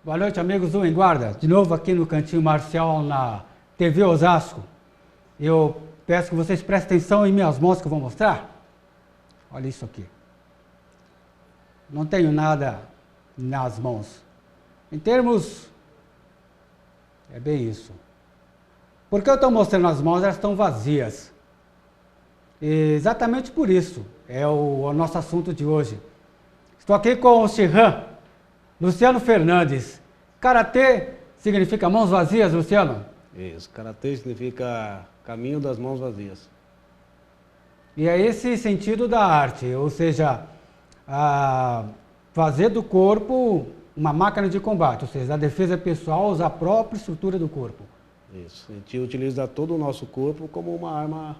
Boa noite, amigos do Em Guarda. De novo aqui no Cantinho Marcial na TV Osasco. Eu peço que vocês prestem atenção em minhas mãos que eu vou mostrar. Olha isso aqui. Não tenho nada nas mãos. Em termos... É bem isso. Porque eu estou mostrando as mãos, elas estão vazias. E exatamente por isso é o nosso assunto de hoje. Estou aqui com o Shihan, Luciano Fernandes. Karatê significa mãos vazias, Luciano? Isso, Karatê significa caminho das mãos vazias. E é esse sentido da arte, ou seja, fazer do corpo uma máquina de combate, ou seja, a defesa pessoal usa a própria estrutura do corpo. Isso, a gente utiliza todo o nosso corpo como uma arma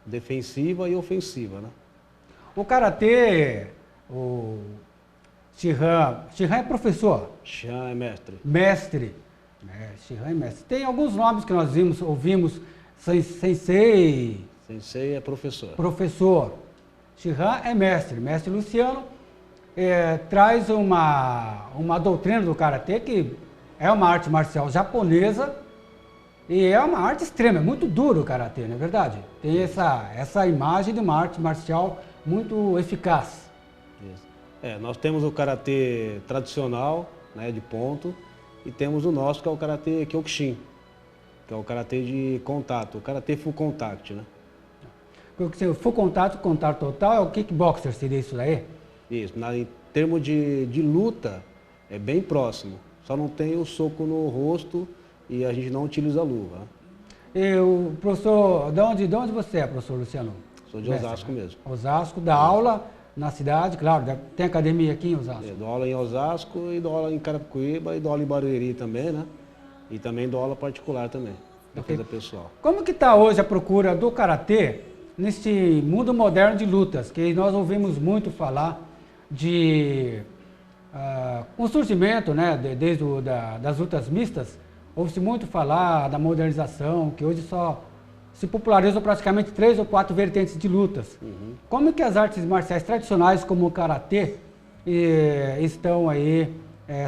defensiva e ofensiva, né? O Karatê, o Shihan é professor? Shihan é mestre. Mestre. Shihan é mestre. Tem alguns nomes que nós ouvimos, Sensei. Sensei é professor. Professor. Shihan é mestre. Mestre Luciano traz uma doutrina do Karatê que é uma arte marcial japonesa e é uma arte extrema, é muito duro o Karatê, não é verdade? Tem essa imagem de uma arte marcial muito eficaz. Isso. Nós temos o Karatê tradicional, né, de ponto, e temos o nosso que é o Karatê Kyokushin, que é o Karatê de contato, o Karatê Full Contact, né? O full contato total é o kickboxer, seria isso daí? Isso, em termos de luta, é bem próximo, só não tem o soco no rosto e a gente não utiliza a luva. E o professor, de onde você é, professor Luciano? Sou de Osasco mesmo. Osasco, dá aula na cidade, claro, tem academia aqui em Osasco. Dou aula em Osasco e dou aula em Carapicuíba e dou aula em Barueri também, né? E também dou aula particular também, defesa pessoal. Como que está hoje a procura do Karatê nesse mundo moderno de lutas, que nós ouvimos muito falar com o surgimento, né, desde das lutas mistas, ouve-se muito falar da modernização, que hoje só se popularizam praticamente 3 ou 4 vertentes de lutas. Uhum. Como que as artes marciais tradicionais, como o Karatê, estão aí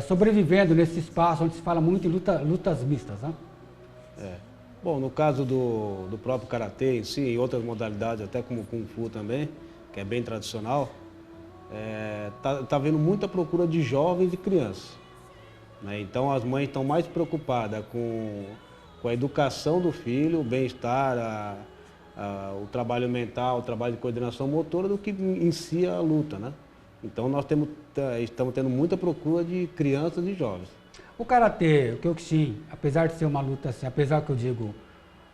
sobrevivendo nesse espaço onde se fala muito em lutas mistas, né? Bom, no caso do próprio Karatê em si, em outras modalidades, até como o Kung Fu também, que é bem tradicional, tá havendo muita procura de jovens e crianças, né? Então as mães estão mais preocupadas com a educação do filho, o bem-estar, o trabalho mental, o trabalho de coordenação motora, do que em si a luta, né? Então nós estamos tendo muita procura de crianças e jovens. O Karatê, o Kyokushin, apesar de ser uma luta, assim, apesar que eu digo,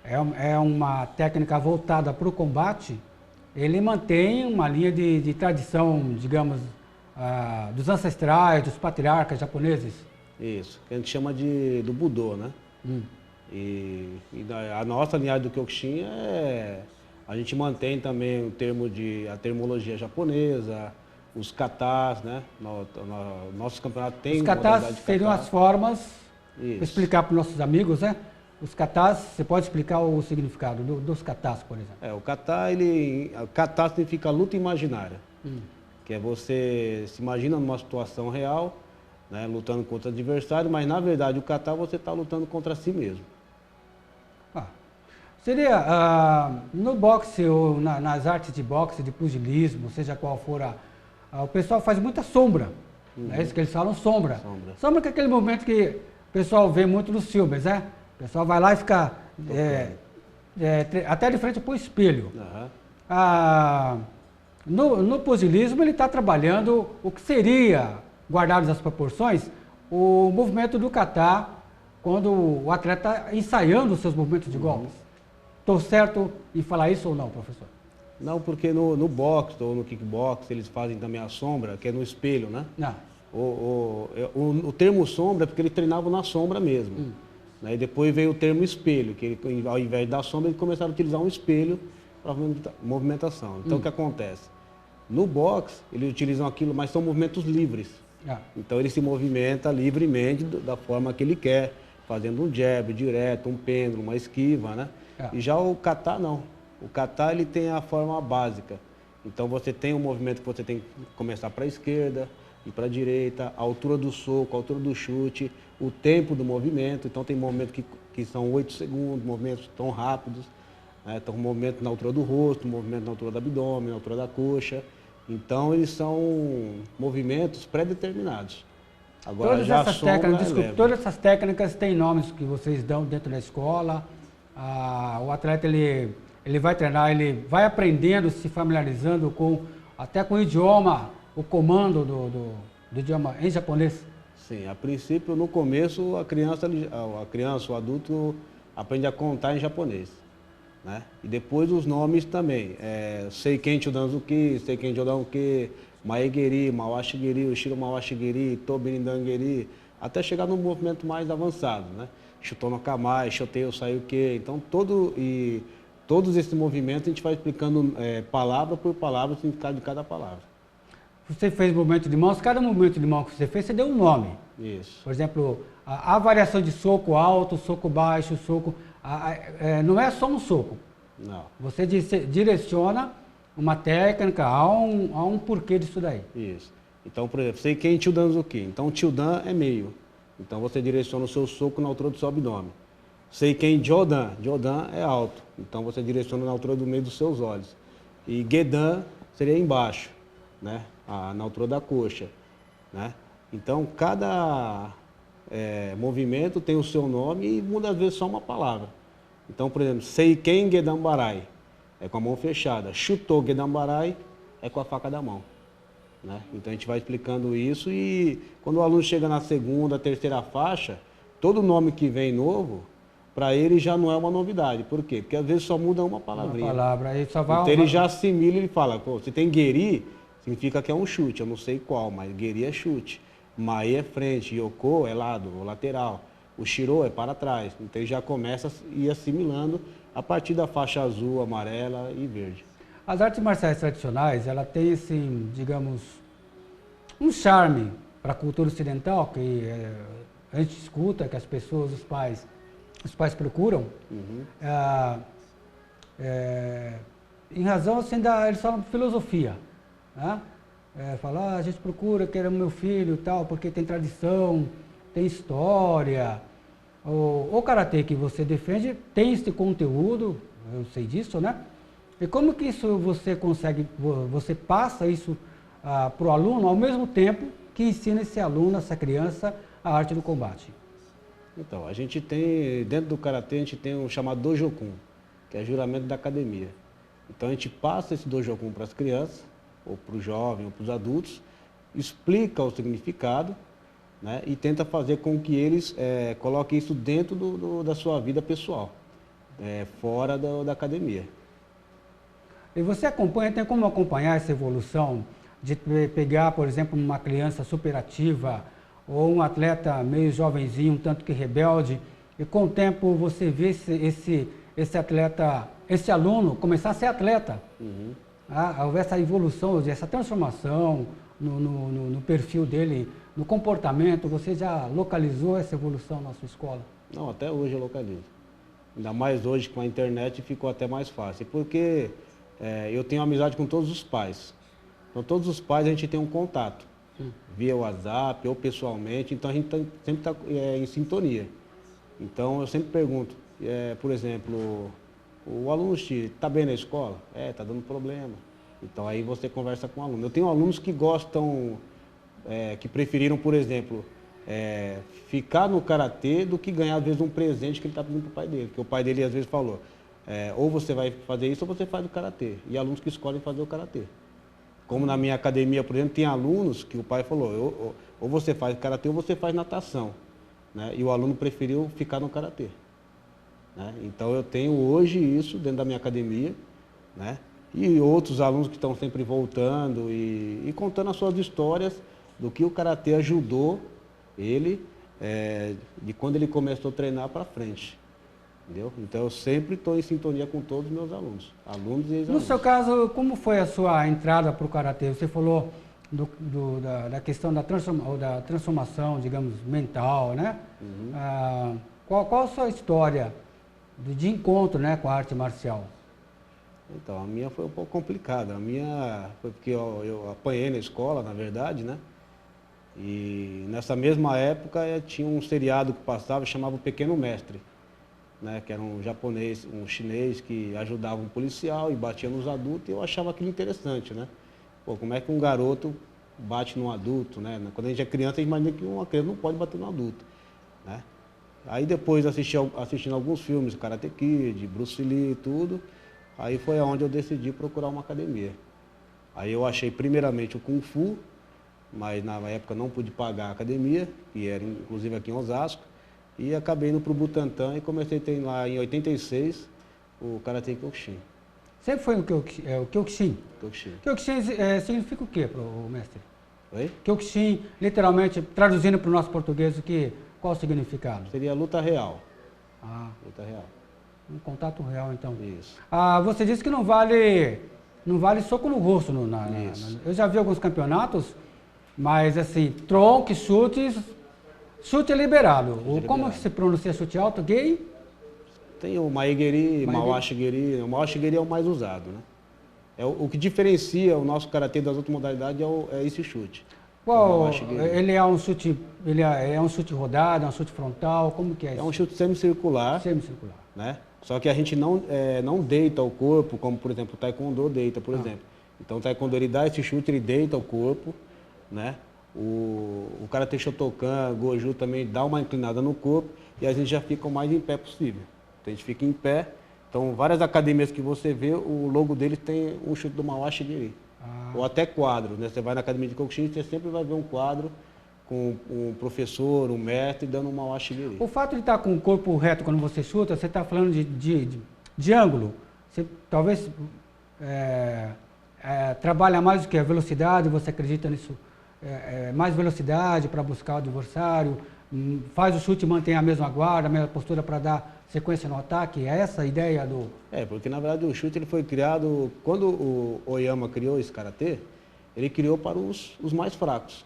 é uma técnica voltada para o combate, ele mantém uma linha de tradição, digamos, dos ancestrais, dos patriarcas japoneses. Isso, que a gente chama do Budô, né? E a nossa linhagem do Kyokushin a gente mantém também a termologia japonesa, os katas, né? Nossos campeonatos têm os katas seriam as formas, vou explicar para os nossos amigos, né? Os katas, você pode explicar o significado dos katas, por exemplo? O kata significa luta imaginária, que é você se imagina numa situação real, né, lutando contra o adversário, mas na verdade o kata você está lutando contra si mesmo. Seria no boxe ou nas artes de boxe, de pugilismo, seja qual for o pessoal faz muita sombra, é isso que eles falam, sombra. Sombra que é aquele movimento que o pessoal vê muito nos filmes, né? O pessoal vai lá e fica até de frente para o espelho. No pugilismo ele está trabalhando o que seria, guardadas as proporções, o movimento do kata, quando o atleta está ensaiando os seus movimentos de golpes. Estou certo em falar isso ou não, professor? Não, porque no boxe ou no kickbox eles fazem também a sombra, que é no espelho, né? Não. O termo sombra é porque eles treinavam na sombra mesmo. Né? E depois veio o termo espelho, que ao invés da sombra eles começaram a utilizar um espelho para movimentação. Então o que acontece? No boxe eles utilizam aquilo, mas são movimentos livres. Então ele se movimenta livremente da forma que ele quer, fazendo um jab direto, um pêndulo, uma esquiva, né? E já o kata não. O kata ele tem a forma básica. Então você tem um movimento que você tem que começar para a esquerda, ir para a direita, a altura do soco, a altura do chute, o tempo do movimento. Então tem momentos que são 8 segundos, movimentos tão rápidos, né? Então movimento na altura do rosto, movimento na altura do abdômen, na altura da coxa. Então eles são movimentos pré-determinados. Agora Todas já essas sombra técnicas, é desculpe, leve. todas essas técnicas têm nomes que vocês dão dentro da escola. O atleta ele vai treinar, ele vai aprendendo, se familiarizando até com o idioma, o comando do idioma em japonês. Sim, a princípio, no começo, a criança, o adulto aprende a contar em japonês, né? E depois os nomes também. Seiken Chudanzuki, Seiken Jodanzuki, Maegeri, Mawashigeri, Ushiro Mawashigeri, Tobirindangeri, até chegar no movimento mais avançado, né? Shutono Kamai, Shotei Sayuke. Então, todos esses movimentos a gente vai explicando palavra por palavra o significado de cada palavra. Você fez movimento de mãos, cada movimento de mão que você fez, você deu um nome. Isso. Por exemplo, a variação de soco alto, soco baixo, soco... não é só um soco. Não. Você direciona uma técnica a um porquê disso daí. Isso. Então, por exemplo, Seiken Chudanzuki. Então, Chudan é meio. Então, você direciona o seu soco na altura do seu abdômen. Seiken Jodan. Jodan é alto. Então, você direciona na altura do meio dos seus olhos. E Gedan seria embaixo, né? Na altura da coxa, né? Então, cada movimento tem o seu nome e muitas vezes só uma palavra. Então, por exemplo, Seiken Gedambarai é com a mão fechada. Shuto Gedambarai é com a faca da mão, né? Então, a gente vai explicando isso e quando o aluno chega na segunda, terceira faixa, todo nome que vem novo, para ele já não é uma novidade. Por quê? Porque às vezes só muda uma palavrinha. Uma palavra, aí só vai... Então, ele já assimila e ele fala, pô, se tem Geri, significa que é um chute, eu não sei qual, mas Geri é chute. Mai é frente, Yoko é lado ou lateral. O Shiro é para trás. Então ele já começa a ir assimilando a partir da faixa azul, amarela e verde. As artes marciais tradicionais, ela tem, assim, digamos, um charme para a cultura ocidental, que a gente escuta, que as pessoas, os pais procuram. Uhum. Em razão, assim, eles falam filosofia, né? Falar, a gente procura, quero meu filho e tal, porque tem tradição, tem história. O karatê que você defende tem esse conteúdo, eu sei disso, né? E como que isso você passa isso para o aluno ao mesmo tempo que ensina esse aluno, essa criança, a arte do combate? Então, a gente tem, dentro do karatê, a gente tem o chamado Dojokun, que é juramento da academia. Então, a gente passa esse Dojokun para as crianças, ou para o jovem, ou para os adultos, explica o significado, né, e tenta fazer com que eles coloquem isso dentro da sua vida pessoal, fora da academia. E você tem como acompanhar essa evolução de pegar, por exemplo, uma criança superativa ou um atleta meio jovenzinho, um tanto que rebelde, e com o tempo você vê esse atleta, esse aluno começar a ser atleta? Uhum. Houve essa evolução, essa transformação no perfil dele, no comportamento, você já localizou essa evolução na sua escola? Não, até hoje eu localizo. Ainda mais hoje com a internet ficou até mais fácil, porque eu tenho amizade com todos os pais. Então todos os pais a gente tem um contato, via WhatsApp ou pessoalmente, então a gente sempre está em sintonia. Então eu sempre pergunto, por exemplo, o aluno X está bem na escola? Está dando problema. Então aí você conversa com o aluno. Eu tenho alunos que gostam, que preferiram, por exemplo, ficar no karatê do que ganhar às vezes um presente que ele está pedindo para o pai dele. Porque o pai dele às vezes falou, ou você vai fazer isso ou você faz o karatê. E alunos que escolhem fazer o karatê. Como na minha academia, por exemplo, tem alunos que o pai falou, ou você faz karatê ou você faz natação, né? E o aluno preferiu ficar no karatê, né? Então eu tenho hoje isso dentro da minha academia, né? E outros alunos que estão sempre voltando e contando as suas histórias do que o karatê ajudou ele de quando ele começou a treinar para frente. Entendeu? Então eu sempre estou em sintonia com todos os meus alunos e ex-alunos. No seu caso, como foi a sua entrada para o karatê? Você falou da questão da transformação, digamos, mental, né? Uhum. Qual a sua história de encontro, né, com a arte marcial? Então, a minha foi um pouco complicada. A minha foi porque eu apanhei na escola, na verdade, né? E nessa mesma época tinha um seriado que passava, chamava O Pequeno Mestre, né? Que era um japonês, um chinês que ajudava um policial e batia nos adultos, e eu achava aquilo interessante, né? Pô, como é que um garoto bate num adulto, né? Quando a gente é criança, a gente imagina que uma criança não pode bater no adulto, né? Aí depois assistindo alguns filmes, Karate Kid, Bruce Lee e tudo, aí foi onde eu decidi procurar uma academia. Aí eu achei primeiramente o Kung Fu, mas na época não pude pagar a academia, que era inclusive aqui em Osasco, e acabei indo para o Butantã e comecei a treinar em 86 o Karate Kyokushin. Sempre foi o Kyokushin? Kyokushin. Kyokushin significa o quê, mestre? Oi? Kyokushin, literalmente, traduzindo para o nosso português, qual o significado? Seria luta real. Ah, Luta real. um contato real, então. Isso. Ah, você disse que não vale soco no rosto. Eu já vi alguns campeonatos, mas assim, tronco, chutes, chute é liberado. Como que se pronuncia chute alto? Gay? Tem o Maegeri, Mawashi-geri. O Mawashi-geri é o mais usado, né? O que diferencia o nosso karatê das outras modalidades é esse chute. Ele é um chute rodado, é um chute frontal, como que é isso? É um chute semicircular. Semicircular. Né? Só que a gente não deita o corpo, como por exemplo o taekwondo deita, por exemplo. Então o taekwondo ele dá esse chute, ele deita o corpo, né? O karatê Shotokan, Goju também dá uma inclinada no corpo e a gente já fica o mais em pé possível. Então a gente fica em pé. Então várias academias que você vê, o logo deles tem um chute do Mawashi-geri. Ou até quadro, né? Você vai na academia de Kyokushin, você sempre vai ver um quadro com um professor, um mestre dando um Mawashi-geri. O fato de estar com o corpo reto quando você chuta, você está falando de ângulo. Você talvez trabalha mais do que a velocidade, você acredita nisso? Mais velocidade para buscar o adversário, faz o chute e mantém a mesma guarda, a mesma postura para dar sequência no ataque? É essa a ideia do... Porque na verdade o chute ele foi criado, quando o Oyama criou esse karatê, ele criou para os mais fracos,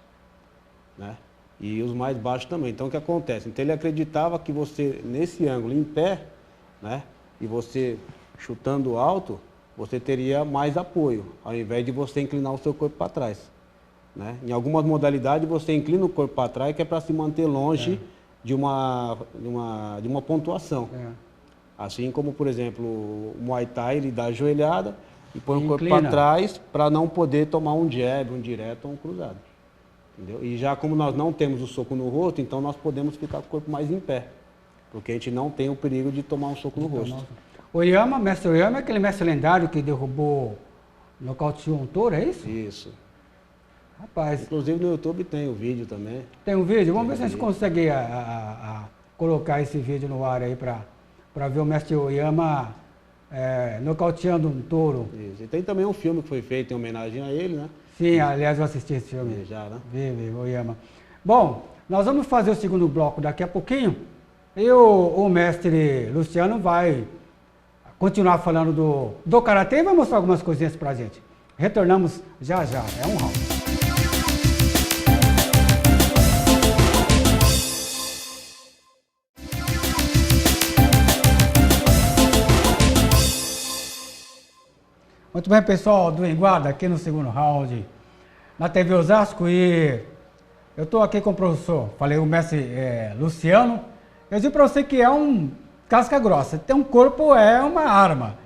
né? E os mais baixos também. Então o que acontece? Então ele acreditava que você, nesse ângulo, em pé, né? E você chutando alto, você teria mais apoio, ao invés de você inclinar o seu corpo para trás, né? Em algumas modalidades você inclina o corpo para trás, que é para se manter longe de uma pontuação. Assim como, por exemplo, o Muay Thai, ele dá a joelhada e põe o corpo para trás para não poder tomar um jab, um direto ou um cruzado. Entendeu? E já como nós não temos o soco no rosto, então nós podemos ficar com o corpo mais em pé, porque a gente não tem o perigo de tomar um soco no rosto. O mestre Oyama é aquele mestre lendário que derrubou, nocauteou um touro, é isso? Isso. Rapaz. Inclusive no YouTube tem o vídeo também. Tem um vídeo? Vamos ver se a gente consegue colocar esse vídeo no ar aí para ver o mestre Oyama nocauteando um touro. Isso. E tem também um filme que foi feito em homenagem a ele, né? Sim, aliás, eu assisti esse filme. Já, né? Vi, Oyama. Bom, nós vamos fazer o segundo bloco daqui a pouquinho. E o mestre Luciano vai continuar falando do karatê e vai mostrar algumas coisinhas pra gente. Retornamos já. É um round. Muito bem, pessoal do Em Guarda, aqui no segundo round, na TV Osasco, e eu estou aqui com o professor, falei o mestre Luciano. Eu digo para você que é um casca grossa, tem um corpo, é uma arma.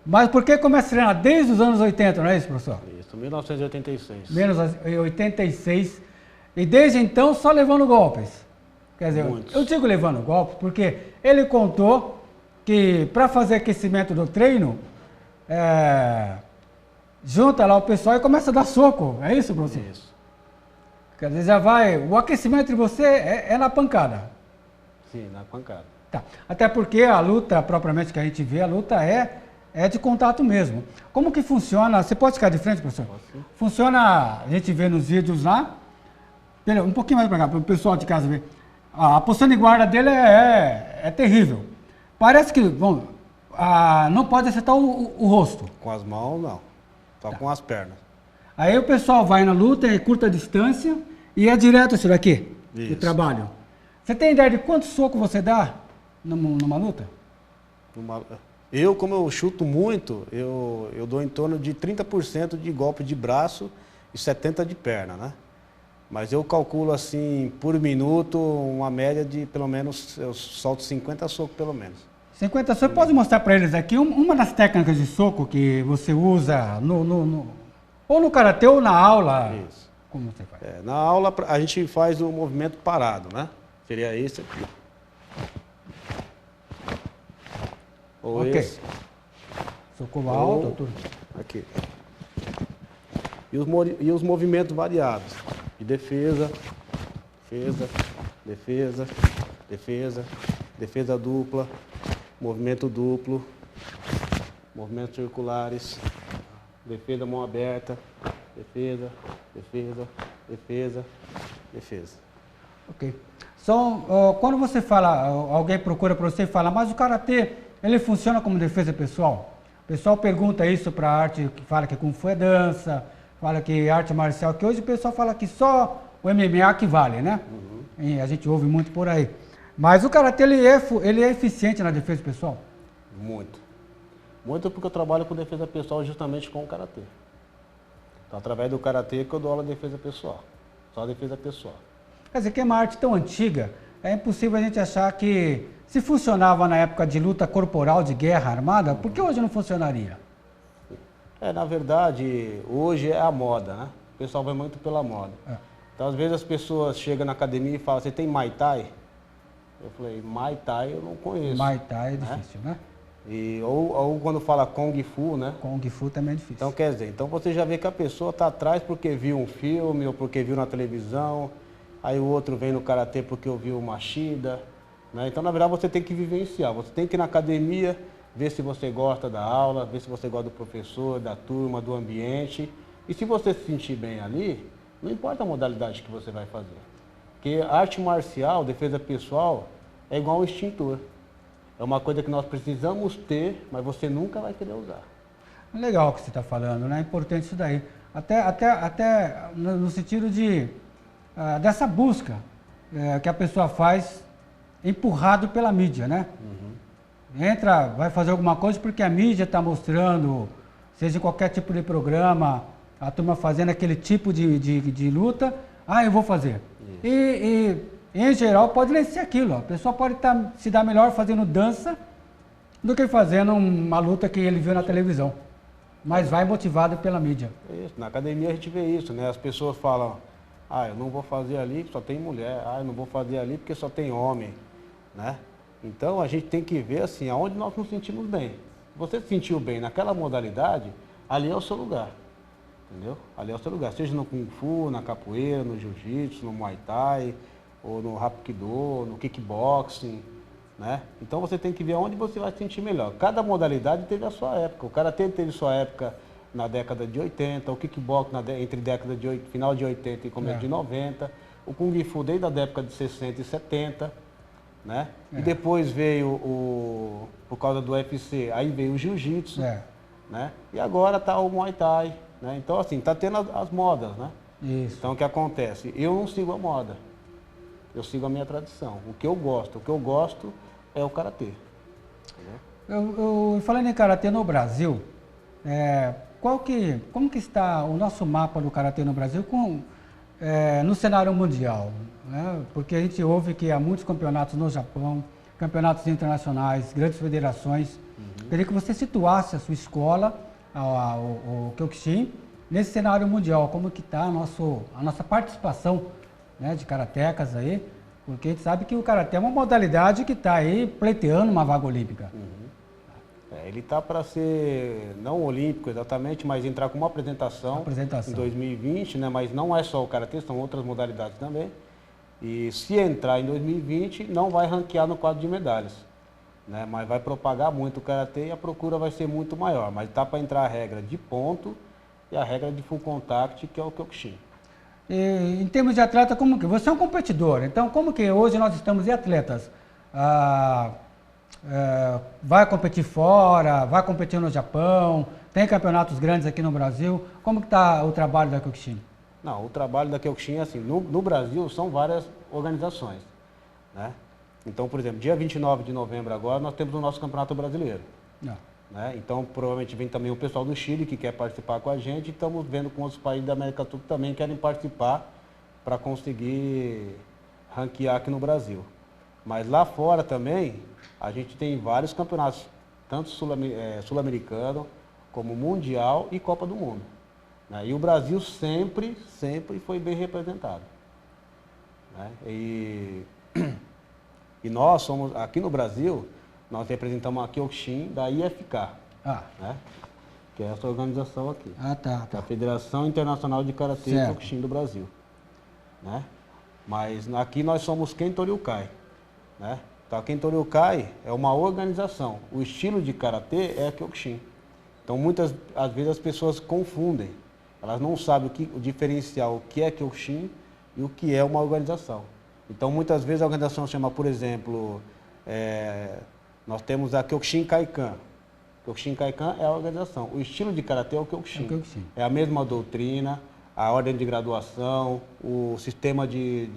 Mas por que começa a treinar desde os anos 80, não é isso, professor? Isso, 1986. 1986, e desde então só levando golpes. Quer dizer, eu digo levando golpes porque ele contou que para fazer aquecimento do treino, junta lá o pessoal e começa a dar soco, é isso, professor? Isso. Quer dizer, já vai, o aquecimento de você é na pancada. Sim, na pancada. Tá. Até porque a luta, propriamente que a gente vê, a luta é de contato mesmo. Como que funciona? Você pode ficar de frente, professor? Posso. Funciona, a gente vê nos vídeos lá, um pouquinho mais para cá, para o pessoal de casa ver. A posição de guarda dele é terrível. Parece que, bom, não pode acertar o rosto. Com as mãos, não. Só com as pernas. Aí o pessoal vai na luta, é curta distância e é direto isso daqui, o trabalho. Você tem ideia de quanto soco você dá numa luta? Como eu chuto muito, eu dou em torno de 30% de golpe de braço e 70% de perna, né? Mas eu calculo assim, por minuto, uma média de pelo menos, eu solto 50 socos pelo menos. 50 socos, pode mostrar para eles aqui uma das técnicas de soco que você usa ou no karatê ou na aula. Isso. Como você faz? Na aula a gente faz o movimento parado, né? Seria esse aqui. Ou Ok. esse. Soco alto, tudo. Aqui. E os movimentos variados. De defesa, defesa, defesa, defesa, defesa dupla, movimento duplo, movimentos circulares, defesa mão aberta, defesa, defesa, defesa, defesa. Ok. Quando você fala, alguém procura para você e fala, mas o karatê, ele funciona como defesa pessoal? O pessoal pergunta isso para a arte, que fala que Kung Fu é dança, fala que arte marcial, que hoje o pessoal fala que só o MMA que vale, né? E a gente ouve muito por aí. Mas o karatê, ele é eficiente na defesa pessoal? Muito. Muito porque eu trabalho com defesa pessoal justamente com o karatê. Então, através do karatê que eu dou aula de defesa pessoal. Só defesa pessoal. Quer dizer, que é uma arte tão antiga, é impossível a gente achar que se funcionava na época de luta corporal, de guerra armada, por que hoje não funcionaria? Na verdade, hoje é a moda, né? O pessoal vai muito pela moda. Então, às vezes as pessoas chegam na academia e falam, você tem Muay Thai? Eu falei, Muay Thai eu não conheço. Muay Thai é difícil, né? Ou quando fala Kung Fu, né? Kung Fu também é difícil. Então, quer dizer, então você já vê que a pessoa está atrás porque viu um filme ou porque viu na televisão, aí o outro vem no karatê porque ouviu uma Machida, né? Então, na verdade, você tem que vivenciar, você tem que ir na academia, ver se você gosta da aula, ver se você gosta do professor, da turma, do ambiente. E se você se sentir bem ali, não importa a modalidade que você vai fazer. Porque arte marcial, defesa pessoal, é igual um extintor. É uma coisa que nós precisamos ter, mas você nunca vai querer usar. Legal o que você está falando, né? É importante isso daí. Até no sentido dessa busca que a pessoa faz empurrado pela mídia, né? Vai fazer alguma coisa porque a mídia está mostrando, seja em qualquer tipo de programa, a turma fazendo aquele tipo de luta, eu vou fazer. E em geral pode nem ser aquilo, a pessoa pode se dar melhor fazendo dança do que fazendo uma luta que ele viu na televisão, mas vai motivado pela mídia. Isso, na academia a gente vê isso, né? As pessoas falam, eu não vou fazer ali porque só tem mulher, eu não vou fazer ali porque só tem homem, né? Então a gente tem que ver assim, aonde nós nos sentimos bem. Se você se sentiu bem naquela modalidade, ali é o seu lugar, entendeu? Ali é o seu lugar, seja no Kung Fu, na capoeira, no Jiu-Jitsu, no Muay Thai, ou no Hapkido, no Kickboxing, né? Então você tem que ver onde você vai se sentir melhor. Cada modalidade teve a sua época. O karatê teve sua época na década de 80, o Kickboxing entre final de 80 e começo de 90, o Kung Fu desde a década de 60 e 70, né? E depois veio por causa do UFC, aí veio o Jiu-Jitsu, né? E agora tá o Muay Thai, né? Então assim, tá tendo as modas, né? Isso. Então o que acontece? Eu não sigo a moda. Eu sigo a minha tradição. O que eu gosto é o karatê. Falando em karatê no Brasil, como que está o nosso mapa do karatê no Brasil no cenário mundial? Né? Porque a gente ouve que há muitos campeonatos no Japão, campeonatos internacionais, grandes federações. Queria que você situasse a sua escola, o Kyokushin, nesse cenário mundial. Como que está a nossa participação, né, de karatecas aí? Porque a gente sabe que o karatê é uma modalidade que está aí pleiteando uma vaga olímpica. Ele está para ser, não olímpico exatamente, mas entrar com uma apresentação em 2020, né? Mas não é só o karatê, são outras modalidades também. E se entrar em 2020, não vai ranquear no quadro de medalhas, né? Mas vai propagar muito o karatê e a procura vai ser muito maior. Mas está para entrar a regra de ponto e a regra de full contact, que é o Kyokushin. E, em termos de atleta, como que? Você é um competidor, então como que hoje nós estamos atletas? Vai competir fora, vai competir no Japão, tem campeonatos grandes aqui no Brasil. Como que está o trabalho da Kyokushin? Não, o trabalho da Kyokushin é assim, no Brasil são várias organizações, né? Então, por exemplo, dia 29 de novembro agora nós temos o nosso Campeonato Brasileiro. Né? Então, provavelmente vem também o pessoal do Chile que quer participar com a gente e estamos vendo com outros países da América do Sul que também querem participar para conseguir ranquear aqui no Brasil. Mas lá fora também, a gente tem vários campeonatos, tanto sul-americano, como mundial e Copa do Mundo. Né? E o Brasil sempre foi bem representado. Né? E nós somos, aqui no Brasil, nós representamos a Kyokushin da IFK, né? Que é essa organização aqui. Tá. Que é a Federação Internacional de Karatê e Kyokushin do Brasil. Né? Mas aqui nós somos Kento Ryukai. Né? Então a Kento Ryukai é uma organização. O estilo de Karatê é Kyokushin. Então muitas às vezes as pessoas confundem. Elas não sabem o diferencial, o que é Kyokushin e o que é uma organização. Então muitas vezes a organização chama, por exemplo, nós temos a Kyokushin Kaikan. Kyokushin Kaikan é a organização. O estilo de Karatê é o Kyokushin. É a mesma doutrina, a ordem de graduação, o sistema de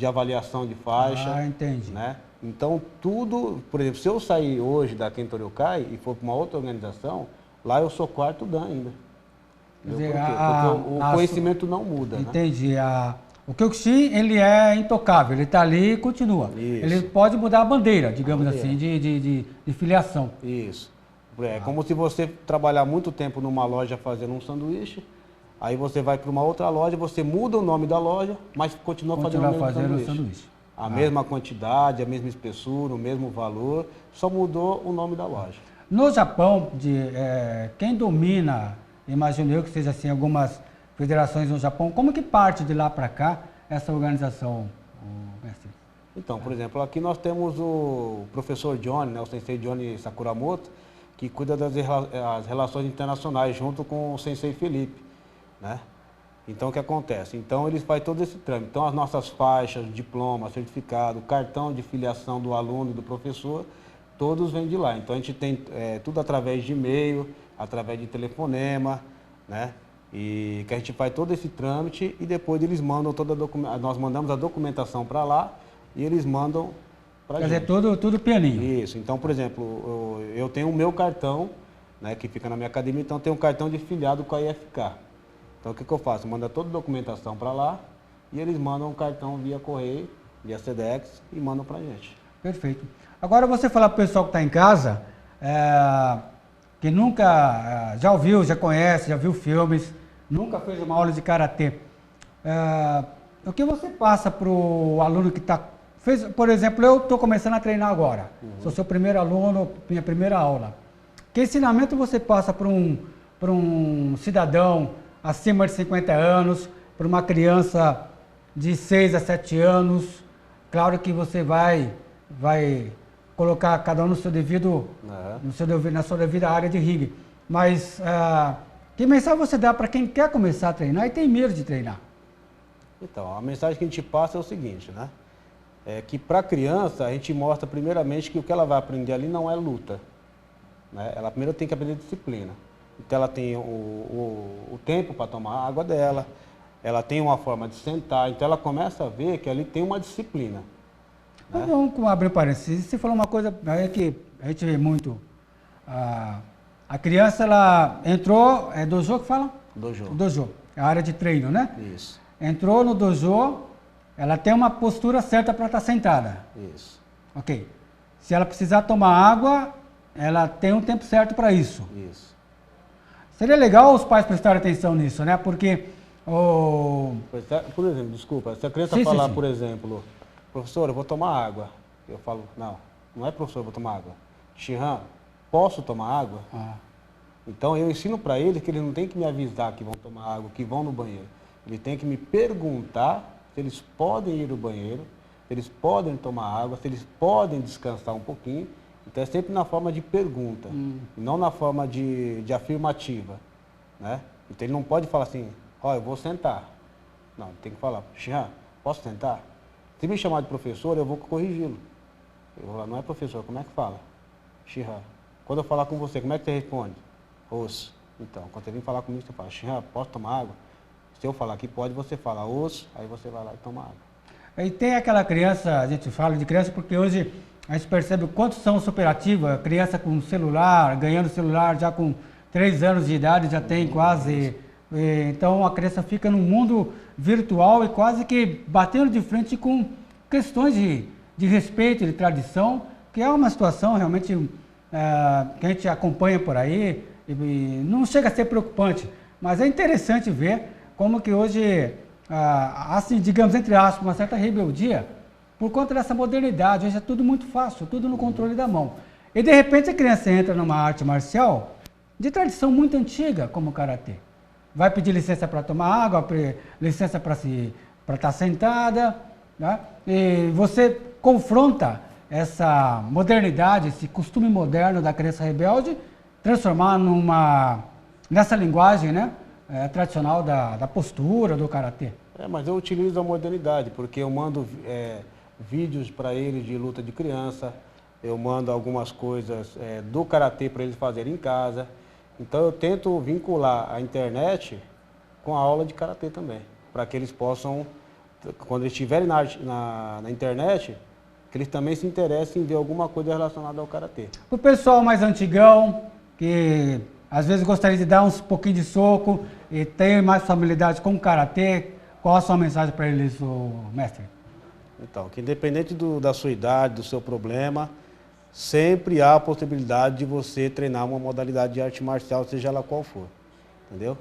avaliação de faixa. Entendi. Né? Então tudo, por exemplo, se eu sair hoje da Kento Ryukai e for para uma outra organização, lá eu sou quarto dan ainda. Quer dizer, porque o conhecimento não muda. Entendi. Né? O Kyokushin, ele é intocável, ele está ali e continua. Isso. Ele pode mudar a bandeira, digamos assim, de filiação. Isso. É como se você trabalhar muito tempo numa loja fazendo um sanduíche, aí você vai para uma outra loja, você muda o nome da loja, mas continua fazendo o sanduíche. A mesma quantidade, a mesma espessura, o mesmo valor, só mudou o nome da loja. No Japão, quem domina, imagino eu que seja assim, algumas federações no Japão, como que parte de lá para cá essa organização, mestre? Então, por exemplo, aqui nós temos o professor Johnny, né, o sensei Johnny Sakuramoto, que cuida das relações internacionais junto com o sensei Felipe, né? Então o que acontece? Então eles fazem todo esse trâmite. Então as nossas faixas, diploma, certificado, cartão de filiação do aluno e do professor, todos vêm de lá. Então a gente tem tudo através de e-mail, através de telefonema, né? E que a gente faz todo esse trâmite e depois eles mandam nós mandamos a documentação para lá e eles mandam para a gente. Quer dizer, tudo pianinho. Isso. Então, por exemplo, eu tenho o meu cartão, né, que fica na minha academia, então eu tenho um cartão de filiado com a IFK. Então o que eu faço? Manda toda a documentação para lá e eles mandam o cartão via correio, via Sedex e mandam para a gente. Perfeito. Agora você falar para o pessoal que está em casa, que nunca já ouviu, já conhece, já viu filmes, nunca fez uma aula de Karatê. O que você passa para o aluno que está... Por exemplo, eu estou começando a treinar agora. Sou seu primeiro aluno, minha primeira aula. Que ensinamento você passa para um cidadão acima de 50 anos, para uma criança de 6 a 7 anos? Claro que você vai colocar cada um no seu devido, na sua devida área de ringue. Mas que mensagem você dá para quem quer começar a treinar e tem medo de treinar? Então, a mensagem que a gente passa é o seguinte, né? É que para a criança a gente mostra primeiramente que o que ela vai aprender ali não é luta. Né? Ela primeiro tem que aprender disciplina. Então ela tem o tempo para tomar a água dela, ela tem uma forma de sentar, então ela começa a ver que ali tem uma disciplina. Né? Vamos abrir parênteses. Você falou uma coisa que a gente vê muito. A criança, ela entrou, é dojo que fala? Dojo. Dojo, é a área de treino, né? Isso. Entrou no dojo, ela tem uma postura certa para estar sentada. Isso. Ok. Se ela precisar tomar água, ela tem um tempo certo para isso. Isso. Seria legal os pais prestarem atenção nisso, né? Porque Por exemplo, desculpa, se a criança falar, por exemplo, professor, eu vou tomar água. Eu falo, não é professor, eu vou tomar água. Shihan, posso tomar água? Então eu ensino para eles que eles não tem que me avisar que vão tomar água, que vão no banheiro. Eles têm que me perguntar se eles podem ir ao banheiro, se eles podem tomar água, se eles podem descansar um pouquinho. Então é sempre na forma de pergunta, e não na forma de afirmativa. Né? Então ele não pode falar assim, eu vou sentar. Não, ele tem que falar, Shihan, posso sentar? Se me chamar de professor, eu vou corrigi-lo. Eu vou falar, não é professor, como é que fala? Shihan. Quando eu falar com você, como é que você responde? Osso. Então, quando você vem falar comigo, você fala, Shihan, posso tomar água? Se eu falar que pode, você fala osso, aí você vai lá e toma água. E tem aquela criança, a gente fala de criança porque hoje a gente percebe o quanto são superativos, a criança com celular, ganhando celular já com 3 anos de idade, já tem quase Então a criança fica num mundo virtual e quase que batendo de frente com questões de respeito, de tradição, que é uma situação realmente que a gente acompanha por aí e não chega a ser preocupante, mas é interessante ver como que hoje, assim, digamos, entre aspas, uma certa rebeldia por conta dessa modernidade. Hoje é tudo muito fácil, tudo no controle da mão. E de repente a criança entra numa arte marcial de tradição muito antiga, como o karatê. Vai pedir licença para tomar água, licença para estar sentada, né? E você confronta essa modernidade, esse costume moderno da criança rebelde, transformar nessa linguagem, né, tradicional da postura, do karatê. Mas eu utilizo a modernidade, porque eu mando vídeos para eles de luta de criança, eu mando algumas coisas do karatê para eles fazerem em casa. Então eu tento vincular a internet com a aula de karatê também, para que eles possam, quando eles estiverem na internet, que eles também se interessem em ver alguma coisa relacionada ao karatê. O pessoal mais antigão, que às vezes gostaria de dar uns pouquinho de soco e tem mais familiaridade com o karatê, qual a sua mensagem para eles, mestre? Então, que independente da sua idade, do seu problema, sempre há a possibilidade de você treinar uma modalidade de arte marcial, seja ela qual for, entendeu?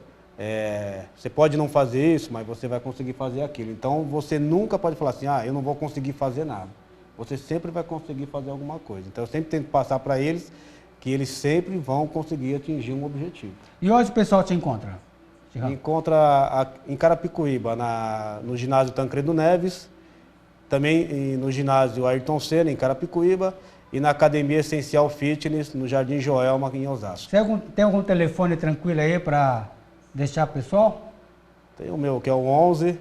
Você pode não fazer isso, mas você vai conseguir fazer aquilo. Então, você nunca pode falar assim, eu não vou conseguir fazer nada. Você sempre vai conseguir fazer alguma coisa. Então, eu sempre tento passar para eles que eles sempre vão conseguir atingir um objetivo. E onde o pessoal te encontra? Me encontra em Carapicuíba, no ginásio Tancredo Neves, também no ginásio Ayrton Senna, em Carapicuíba, e na Academia Essencial Fitness, no Jardim Joelma, aqui em Osasco. Tem algum telefone tranquilo aí para deixar pessoal? Tem o meu, que é o 11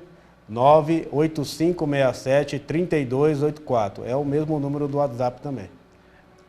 98567 3284. É o mesmo número do WhatsApp também.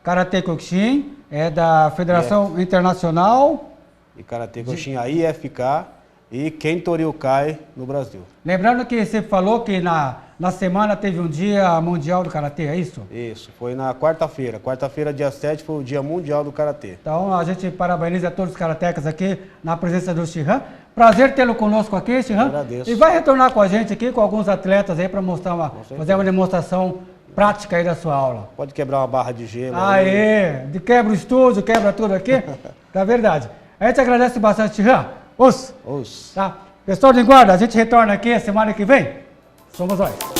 Karatê Kyokushin é da Federação Internacional e Karatê Kyokushin, a IFK, e Kento Ryukai no Brasil. Lembrando que você falou que na semana teve um dia mundial do Karatê, é isso? Isso, foi na quarta-feira. Quarta-feira, dia 7, foi o dia mundial do Karatê. Então a gente parabeniza todos os karatecas aqui na presença do Shihan. Prazer tê-lo conosco aqui, Shihan. Agradeço. E vai retornar com a gente aqui, com alguns atletas aí, para mostrar fazer uma demonstração prática aí da sua aula. Pode quebrar uma barra de gelo. Aê! Quebra o estúdio, quebra tudo aqui. Tá verdade. A gente agradece bastante, Shihan. Os. Os. Tá? Pessoal de guarda, a gente retorna aqui a semana que vem. Somos nós.